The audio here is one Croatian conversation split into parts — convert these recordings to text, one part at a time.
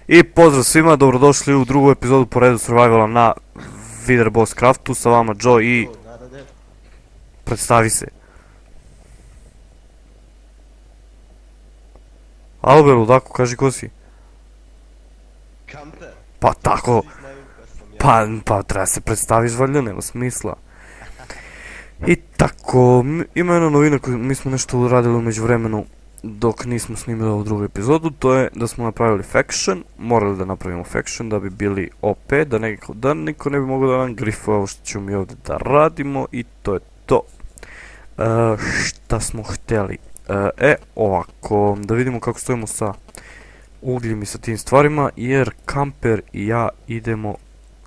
I pozdrav svima, dobrodošli u drugu epizodu po redu Survivala na Wither Boss Craftu, sa vama Joe i... Predstavi se. Alo ludako, kaži ko si? Kamper. Pa tako, Svi znaju ko sam ja. pa treba se predstaviš valjda, nema smisla. I tako, ima jedna novina koju mi smo nešto uradili u međuvremenu dok nismo snimili ovu drugu epizodu, to je da smo napravili faction, morali da napravimo faction da bi bili OP, da niko ne bi mogao da nam grifuje ovo što ćemo mi ovdje da radimo i to je to. Šta smo htjeli? Ovako, da vidimo kako stojimo sa ugljem i sa tim stvarima, jer Kamper i ja idemo...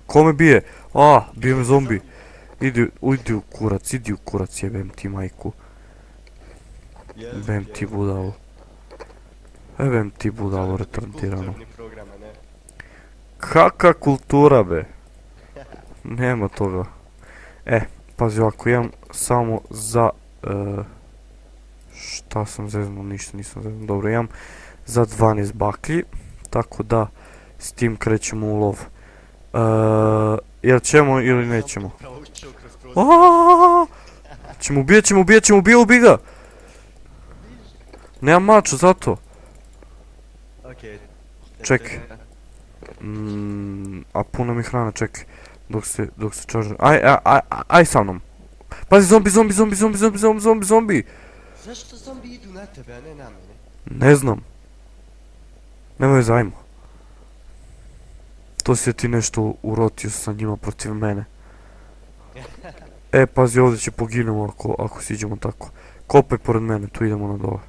Ko me bije? Bije me zombi. Idi u kurac, jebem ti majku. Jebem ti budalo. Jebem ti budalo retardirano. Kaka kultura be? Nema toga. Pazi ovako, imam samo za... Šta sam zeznuo, ništa nisam zeznuo. Dobro, imam za 12 baklji, tako da s tim krećemo u lov. Jel ćemo ili nećemo? Ćemo ubije ga! Nemam mača, zato. Čekaj. A puno mi hrana, čekaj. Dok se čažem. Aj sa mnom. Pazi, zombi! Zašto zombi idu na tebe, a ne na mene? Ne znam. Nemoj zajmo. To si ti nešto urotio sa njima protiv mene. Pazi, ovdje će poginemo ako siđemo tako. Kopaj pored mene, tu idemo na dole.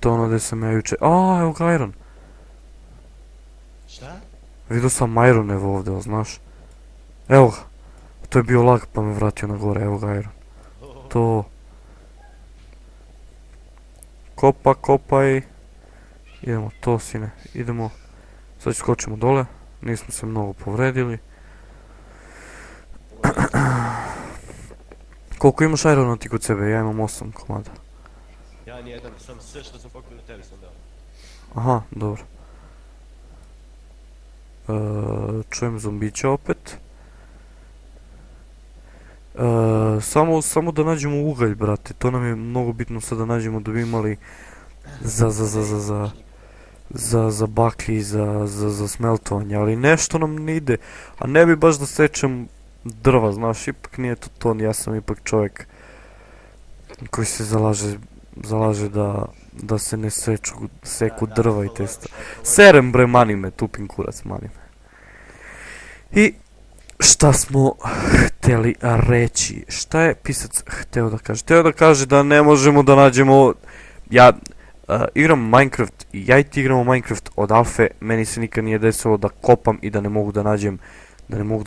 To ono gdje sam ja juče... Evo ga Iron. Šta? Vidio sam Iron evo ovdje, znaš. Evo ga. To je bio lag pa me vratio na gore, evo ga Iron. To... Kopaj. Idemo to, sine, idemo. Sad skočimo dole, nismo se mnogo povredili. Koliko imaš Irona ti kod sebe? Ja imam 8 komada. Ja nijedan, sam sve što sam pokupio tebi sam dao. Aha, dobro. Čujem zombića opet. Samo da nađemo ugalj, brate, to nam je mnogo bitno sad da nađemo da bi imali za baklji, za smeltovanje, ali nešto nam ne ide, a ne bi baš da sečem drva, znaš, ipak nije to to, ja sam ipak čovjek koji se zalaže da se ne seku drva i testa. Serem bre, mani me, tupim kurac, mani me. I šta smo htjeli reći? Šta je pisac htio da kaže? Htio da kaže da ne možemo da nađemo... Ja igram Minecraft i ja i ti igramo Minecraft od alfe, meni se nikad nije desilo da kopam i da ne mogu da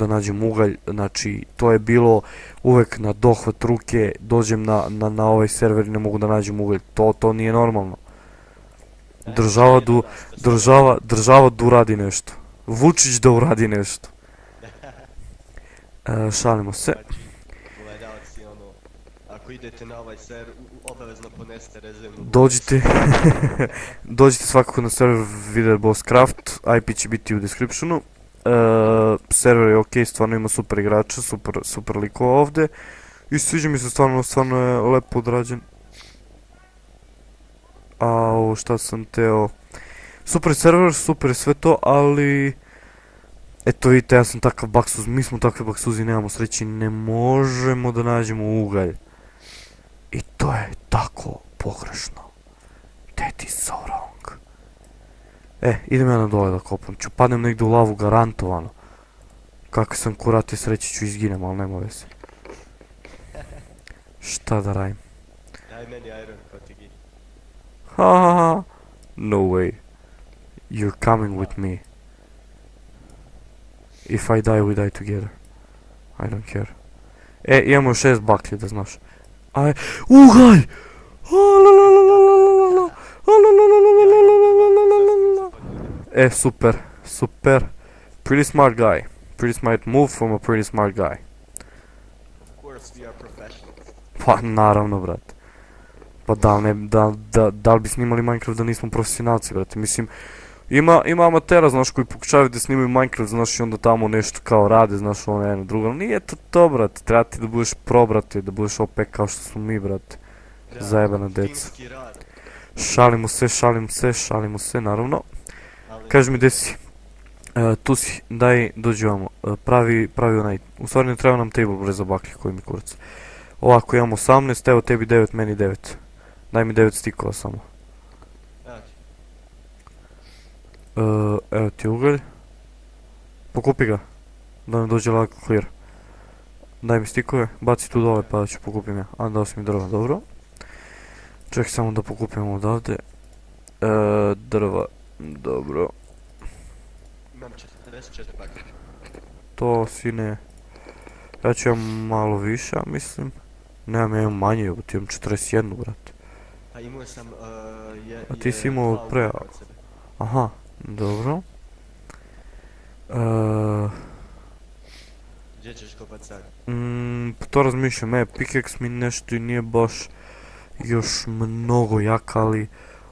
nađem ugalj, znači to je bilo uvek na dohvat ruke, dođem na ovaj server i ne mogu da nađem ugalj, to nije normalno. Država da uradi nešto. Vučić da uradi nešto. Šalimo se. Gledalci, ono, ako idete na ovaj server, obavezno ponesete rezervnu. Dođite svakako na server Wither Boss Craft, IP će biti u descriptionu. Server je ok, stvarno ima super igrača, super likova ovdje. I sviđa mi se, stvarno je lepo odrađen. Ovo šta sam teo... Super server, super je sve to, ali... Eto vidite, ja sam takav baksuz, mi smo takvi baksuzi, nemamo sreći, ne možemo da nađemo ugalj. I to je tako pogrešno. That is so wrong. Idem ja na dole da kopam, ću padnem negdje u lavu garantovano. Kakve sam kurate sreći ću izginem, ali nema veze. Šta da radim? Daj meni Iron, ko ti gi. No way. You're coming with me. If I die, we die together. I don't care. Imamo 6 baklje, da znaš. Ugalj! Super. Pretty smart guy. Pretty smart move from a pretty smart guy. Of course we are professionals. Pa naravno, brate. Pa da li bi snimali Minecraft da nismo profesionalci, brate, mislim, ima amatera, znaš, koji pokušavaju da snimaju Minecraft, znaš, i onda tamo nešto kao rade, znaš, ono jedno drugo, ali nije to, brate, treba ti da budeš pro, brate, da budeš OP kao što smo mi, brate, zajebana deca. Timski rad. Šalimo se, naravno. Ali Kaži mi gdje si. Tu si, daj, dođi ovamo, pravi onaj, u stvari ne treba nam table bre za baklje koji mi kurac. Ovako imamo 18, evo tebi 9, meni 9. Daj mi 9 stikova samo. evo ti. Evo ti ugalj. Pokupi ga, da nam dođe lako clear. Daj mi stikove, baci tu dole pa da ću pokupim ja. A dao si mi drva, dobro. Čekaj samo da pokupim odavde. Drva, dobro. Imam 44 baklje. To si ne. Ja ću imam malo više, ja mislim. Nemam, ja imam manje, imam 41, brate. A imao sam A ti si imao dva pre- uglja od sebe. Aha, dobro. Gdje ćeš kopat sad? To razmišljam, pickaxe mi nešto i nije baš još mnogo jak, ali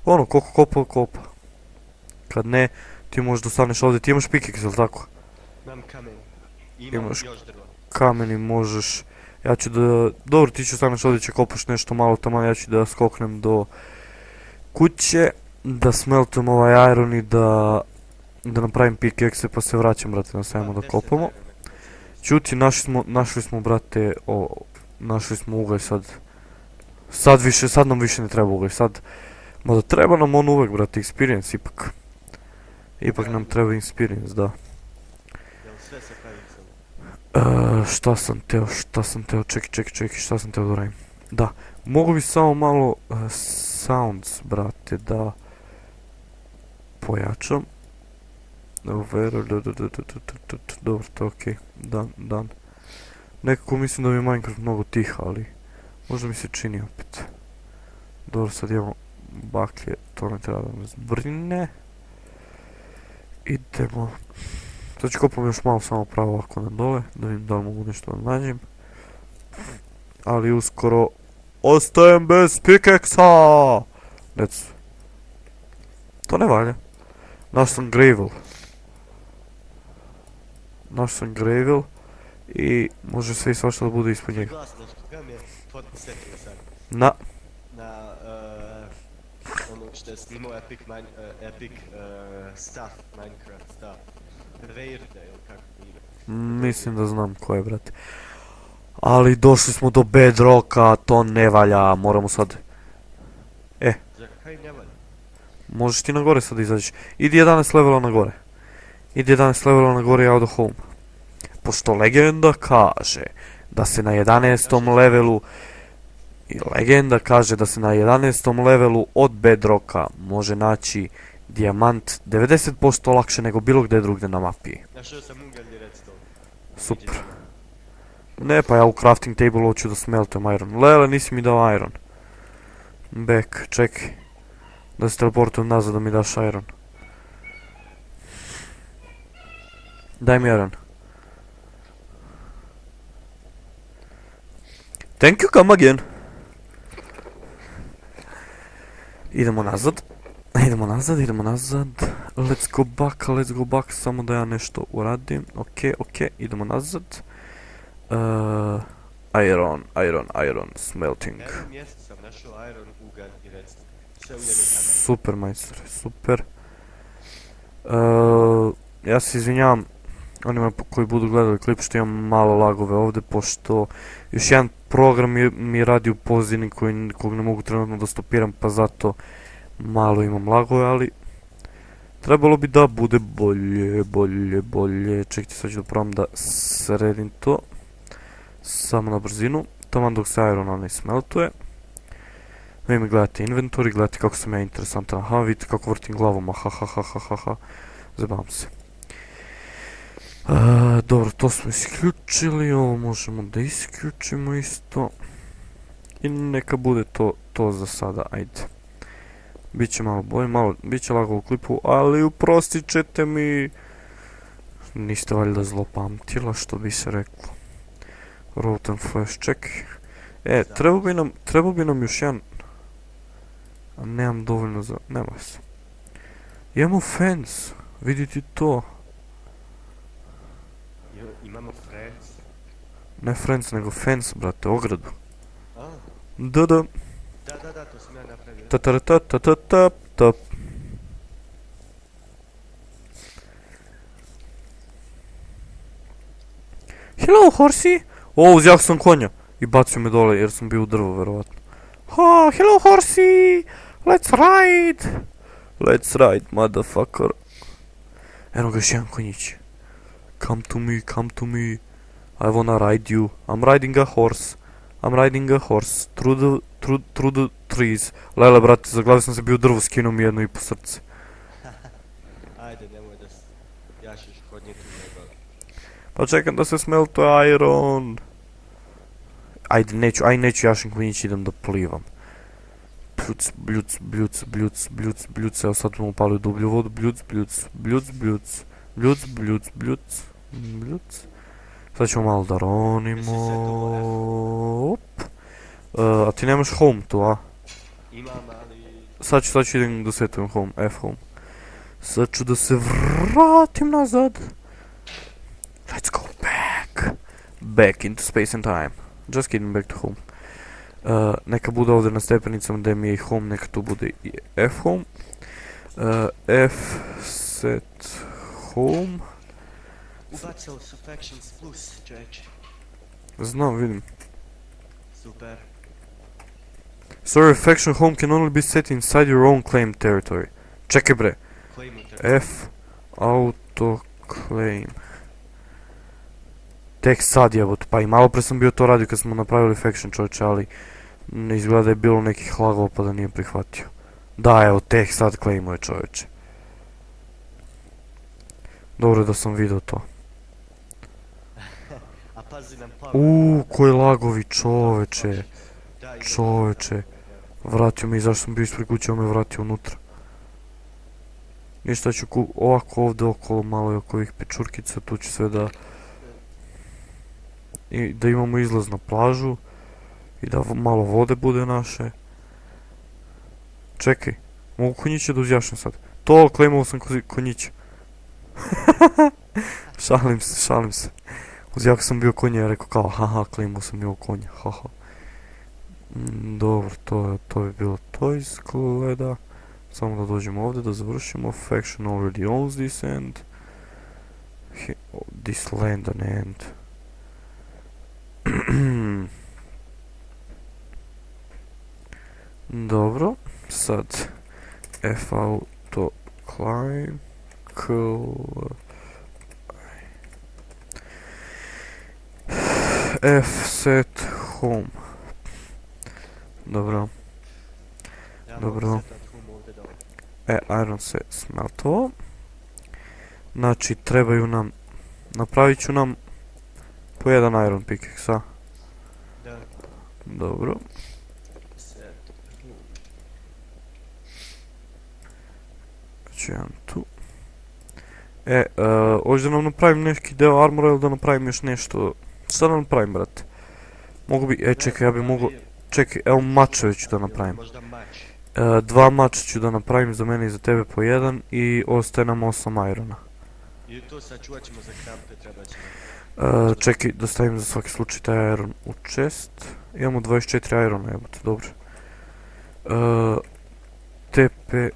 ono, koliko kopa. Kad ne, ti možeš da staneš ovdje, ti imaš pickaxe, jel tako? Imam kamen. Imam Imaš još drva. Kamen i možeš, ja ću da, dobro ti ću staneš ovdje, će kopaš nešto malo tamo, ja ću da skoknem do kuće, da smeltujem ovaj iron i da napravim pickaxe pa se vraćam, brate, na sajmo da kopamo. Čuti, našli smo, brate, našli smo ugalj sad. Sad nam više ne treba ugalj, sad. Mada treba nam on uvek, brate, experience ipak. Ipak nam treba experience, da. Jel sve se pravi samo? Šta sam teo, čekaj, šta sam teo da radim? Da, mogu bi samo malo sounds, brate, da pojačam. Dobro, to je okej, dan. Nekako mislim da mi je Minecraft mnogo tih, ali možda mi se čini opet. Dobro, sad imamo baklje, to ne treba da me zbrine. Idemo. Sad ću kopam još malo samo pravo ovako na dole, da vidim da li mogu nešto da nađem. Ali uskoro ostajem bez pickaxa! To ne valja. Našao sam gravel i može sve i svašta da bude ispod njega. Glasno, što mi je podsjetio sad. Na, Ono što je snimao Epic Stuff, Minecraft Stuff. Verde, ili kako ide. mislim da znam ko je, brate. Ali došli smo do bedrocka, to ne valja, moramo sad. Za kaj ne valja? Možeš ti na gore sad izađeš. Idi 11 levela na gore. Ja odo home. Pošto legenda kaže da se na 11. levelu i legenda kaže da se na 11. levelu od bedrocka može naći dijamant 90% lakše nego bilo gdje drugdje na mapi. Našao sam ugalj i redstone. Super. Ne, pa ja u crafting table hoću da smeltujem iron. Lele, nisi mi dao iron. Back, čekaj. Da se teleportujem nazad da mi daš iron. Daj mi iron. Thank you, come again. Idemo nazad. Let's go back, samo da ja nešto uradim. Ok, idemo nazad. Iron, smelting. Na jednom mjestu sam našao iron, ugalj i redstone. Sve u jednoj kameri. Super, majstore, super. Ja se izvinjavam onima koji budu gledali klip što imam malo lagove ovdje, pošto još jedan program mi radi u pozadini kog ne mogu trenutno da stopiram, pa zato malo imam lagove, ali trebalo bi da bude bolje. Čekajte, sad ću da probam da sredim to. Samo na brzinu, taman dok se iron ne smeltuje. Vi mi gledate inventory, gledate kako sam ja interesantan, aha, vidite kako vrtim glavom, aha, zabavam se. Dobro, to smo isključili, ovo možemo da isključimo isto. I neka bude to za sada, ajde. Biće malo bolje, biće lako u klipu, ali uprostit ćete mi. Niste valjda zlopamtila, što bi se reklo. Rotten flash check. Trebao bi nam još jedan A nemam dovoljno za... Nema se. Imamo fence. Vidite to. Imamo friends. Ne fence, nego fence, brate. Ogradu. A, Da. da, to sam ja napravio. Ta. Hello, horsey! O, uzjah sam konja. I bacio me dole jer sam bio u drvo, verovatno. Ha, hello, horsey! Let's ride! Let's ride, motherfucker. Eno ga još jedan konjić. Come to me. I wanna ride you. I'm riding a horse. Through the trees. Lele, brate, zaglavio sam se bio u drvo, skinuo mi jedno i po srce. Ajde, nemoj da jašiš hodnje tu nego. Pa čekam da se smeltuje iron. Ajde, neću jašim konjić, idem da plivam. Bljuc, evo sad smo upali u dublju vodu, bljuc. Sad ćemo malo da ronimo. Op. A ti nemaš home tu, a? Imam, ali... Sad ću idem da setujem home, F-home. Sad ću da se vratim nazad. Let's go back into space and time. Just kidding, back to home. Neka bude ovdje na stepenicama gdje mi je i home, neka tu bude i F-home. F set home. Ubacao su Factions Plus, čovječe. Znam, vidim. Super. Sorry, faction home can only be set inside your own claim territory. Čekaj bre. Koji mu treba? F auto claim. Tek sad jebote, pa i malo pre sam bio to radio kad smo napravili faction, čovječe, ali ne izgleda da je bilo nekih lagova pa da nije prihvatio. Da, evo, tek sad claimuje, čovječe. Dobro da sam vidio to. A pazi nam pa... Koji lagovi, čovječe. Da, ima- Čovječe. Vratio me i zašto sam bio ispred kuće, on me vratio unutra. Ništa ću ovako ovdje okolo malo i oko ovih pečurkica, tu ću sve da... I da imamo izlaz na plažu. I da malo vode bude naše. Čekaj, mogu konjiće da uzjašem sad. To, claimao sam konjića. Šalim se. Uzjako sam bio konja i rekao kao, haha, claimao sam njegov konja, haha. Dobro, to bi bilo to izgleda. Samo da dođemo ovdje da završimo. Faction already owns this end. This land and end. Dobro, sad F auto climb F set home. Dobro. Ja Dobro. mogu setat home ovdje dole. Iron se smeltovo. Znači, trebaju nam... Napravit ću nam po jedan iron pickaxe, a? Da, Dobro. set home. Znači, jedan tu. Hoćeš da nam napravim neki deo armora ili da napravim još nešto? Šta da napravim, brate? Mogu bi... čekaj, ja bi mogao... Čekaj, evo mačeve ću da napravim. Možda mač. 2 mača ću da napravim za mene i za tebe po jedan i ostaje nam 8 irona. I to sačuvat ćemo za krampe, treba ćemo. Čekaj, da stavim za svaki slučaj taj iron u chest. Imamo 24 irona, jebote, dobro. TP...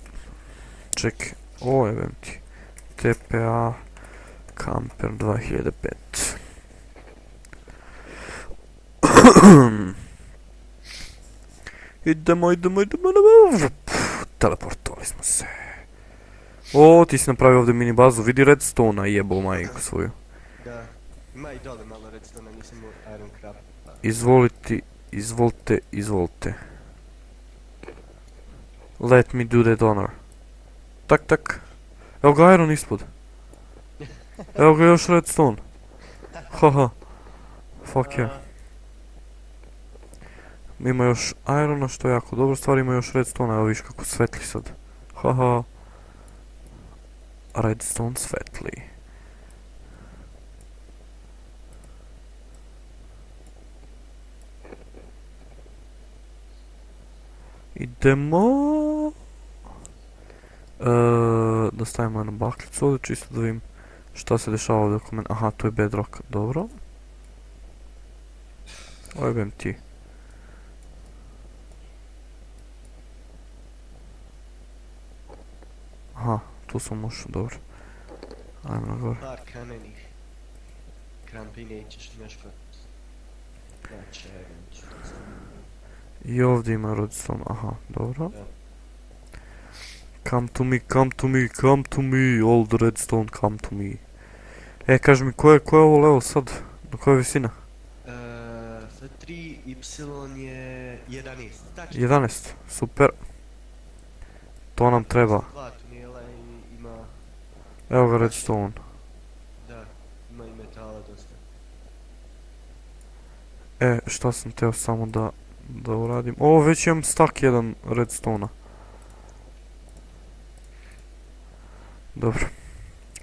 Čekaj, ovo je ti. TPA... Camper 2005. Idemo. Teleportovali smo se. O, ti si napravio ovdje mini bazu, vidi redstone-a, jebo majku svoju. Da, ima i dole malo redstone, nisam u iron crab. Izvolite. Let me do that honor. Tak. Evo ga iron ispod. Evo ga još redstone. Haha. Fuck yeah. Ima još irona što je jako dobro, stvar ima još redstone, evo viš kako svetli sad. Haha. Redstone svetli. Idemo. Da stavimo jednu baklicu ovdje, čisto da vidim šta se dešava ovdje oko mene. Aha, tu je bedrock, dobro. Ojebem ti. Aha, tu sam ušao, dobro. Ajmo na gore. Par kamenih. Krampi nećeš nešto. Znači, evo ću to samo. I ovdje ima redstone, aha, dobro. Da. Come to me, come to me, come to me, all the redstone come to me. Kaži mi, ko je ovo level sad? Na koja je visina? F3, Y je 11. Tačno. 11, super. To nam treba. Dva tunela i ima, Evo ga redstone. da, ima i metala dosta. Šta sam teo samo da uradim? O, već imam stack jedan redstone-a. Dobro,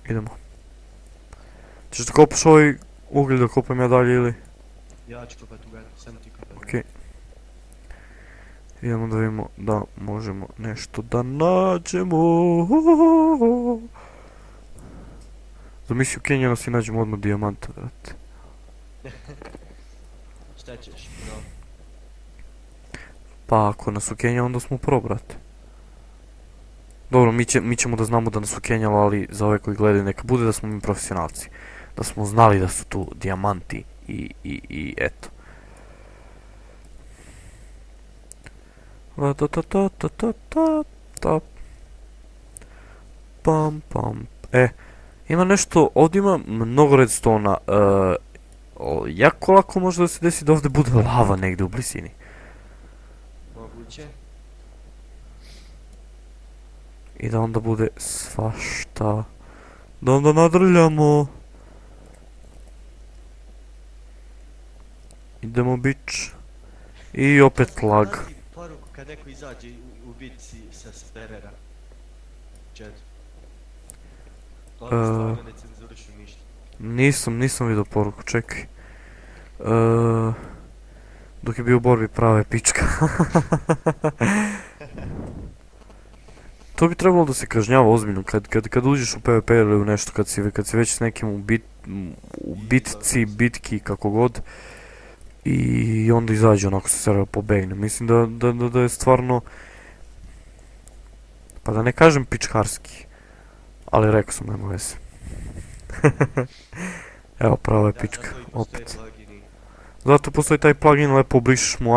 idemo. Češ da kopaš ovaj uglj da kopam ja dalje ili? Ja ću kopat ugalj, sam ti kopat. Okej. Idemo da vidimo da možemo nešto da nađemo. Zamisli u Kenjanu si nađemo odmah dijamanta, brate. Šta ćeš, bro? Pa ako nas ukenja onda smo pro, brate. Dobro, mi ćemo da znamo da nas ukenjalo, ali za ove koji gledaju neka bude da smo mi profesionalci. Da smo znali da su tu dijamanti i eto. Pam pam. Ima nešto, ovdje ima mnogo redstone-a. Jako lako može da se desi da ovdje bude lava negdje u blizini. Moguće. I da onda bude svašta. Da onda nadrljamo. Idemo bić. I opet lag. Dati poruku kad neko izađe u bitci sa servera. Chat. Oni stvarno ne cenzurišu ništa. Nisam vidio poruku, čekaj. Dok je bio u borbi prave pička. To bi trebalo da se kažnjava ozbiljno, kad uđeš u PvP ili u nešto, kad si već s nekim u bitci, bitki, kako god. I onda izađe onako se server pobegne. Mislim da je stvarno, pa da ne kažem pičkarski, ali rekao sam nema veze. Evo prava je pička, opet. Zato postoji taj plugin, lepo obrišeš mu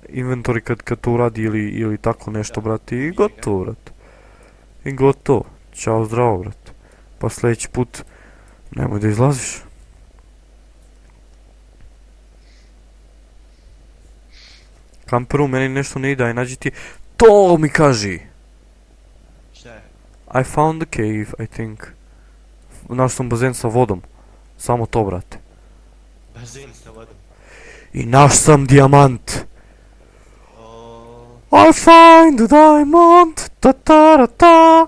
inventory kad to uradi ili tako nešto, brate, i gotovo, brate. I gotovo. Ćao, zdravo, brate. Pa sljedeći put nemoj da izlaziš. Kamperu, meni nešto ne ide, aj nađi ti. To mi kaži! Šta je? I found the cave, I think. Našao sam bazen sa vodom. Samo to, brate. Bazen sa vodom. I naš sam dijamant! O, I find the diamond! Ta ta ra ta!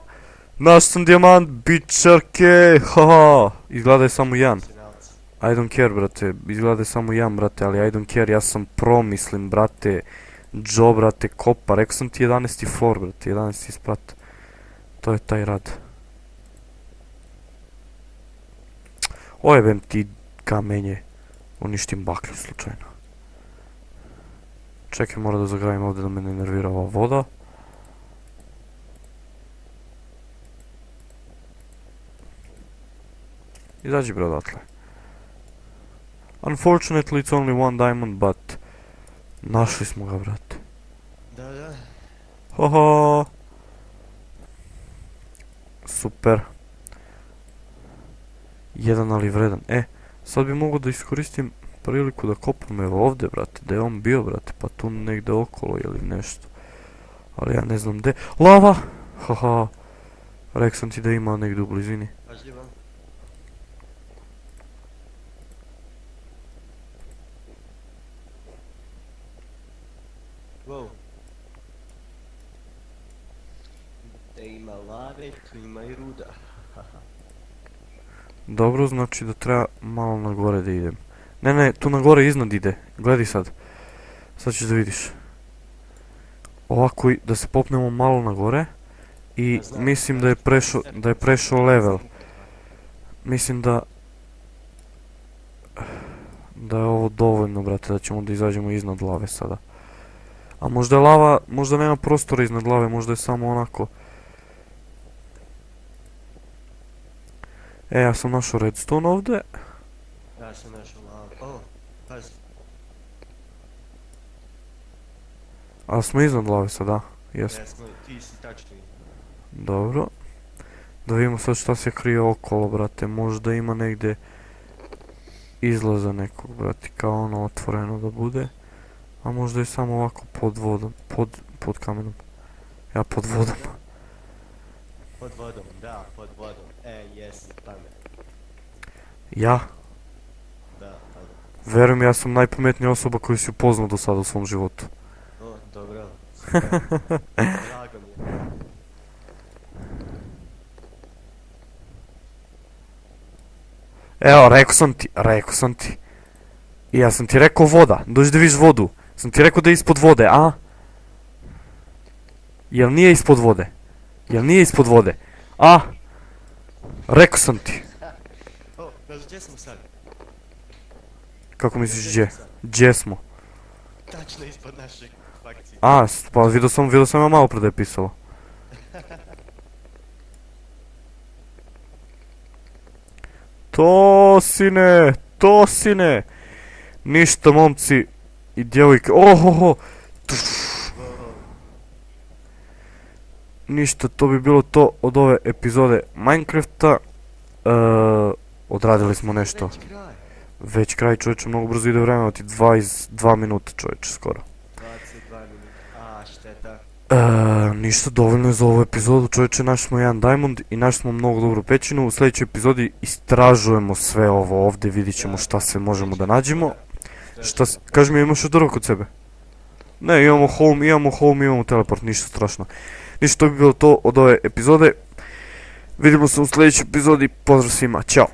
Naš sam dijamant, bičarke! Haha! Izgleda je samo jedan. profesionalci. I don't care, brate. Izgleda je samo jedan, brate, ali I don't care. Ja sam pro, mislim, brate. Joe, brate, kopa. Rekao sam ti 11. floor, brate. 11. sprat. To je taj rad. Ojebem ti kamenje. Uništim baklju slučajno. Čekaj, mora da zagravim ovdje da me ne nervira ova voda. Izađi bre odatle. Unfortunately it's only one diamond, but našli smo ga, brate. Da. Haha. Super. Jedan ali vredan. Sad bi mogao da iskoristim priliku da kopam evo ovdje, brate. Da je on bio, brate, pa tu negdje okolo ili nešto. Ali ja ne znam gdje. Lava! Haha. Rekao sam ti da ima negdje u blizini. Pažljivo. Wow. Da ima lave, tu ima i ruda. Dobro, znači da treba malo na gore da idem. Ne, tu na gore iznad ide. Gledaj sad. Sad ćeš da vidiš. Ovako da se popnemo malo na gore. I Ja znam, mislim znaš, da je prešao level. Mislim da je ovo dovoljno, brate, da ćemo da izađemo iznad lave sada. A možda je lava, možda nema prostora iznad lave, možda je samo onako. Ja sam našao redstone ovdje. Ja sam našao lavu. O, pazi. A smo iznad lave sada, jesmo. Jesmo, ti si tačni. Dobro. Da vidimo sad šta se krije okolo, brate. Možda ima negdje izlaza nekog, brate, kao ono otvoreno da bude. A možda je samo ovako pod vodom, pod kamenom. Ja pod vodom. Pod vodom, da, pod vodom. Jesi pamet. Ja? Da, pamet. Verujem, ja sam najpametnija osoba koju si upoznao do sada u svom životu. O, dobro. Super. Drago mi je. Evo, rekao sam ti. I ja sam ti rekao voda, dođi da vidiš vodu. Sam ti rekao da je ispod vode, a? Jel nije ispod vode? Jel nije ispod vode? A? Rekao sam ti. O, znaš gdje smo sad? Kako misliš gdje smo? Tačno ispod našeg fakcije. A, pa vidio sam ja malo pre da je pisalo. To sine! Ništa, momci i djevojke. Ohoho! Ništa, to bi bilo to od ove epizode Minecrafta. Odradili smo nešto. Već kraj. Već kraj, čovječe, mnogo brzo ide vremena, ti 22 minuta, čovječe, skoro. 22 minuta. Šteta. Ništa, dovoljno je za ovu epizodu, čovječe, našli smo jedan diamond i našli smo mnogo dobru pećinu. U sljedećoj epizodi istražujemo sve ovo ovdje, vidit ćemo šta sve možemo da nađemo. Kaži mi, imaš još drvo kod sebe? Ne, imamo home, imamo teleport, ništa strašno. Ništa, to bi bilo to od ove epizode. Vidimo se u sljedećoj epizodi, pozdrav svima, ćao!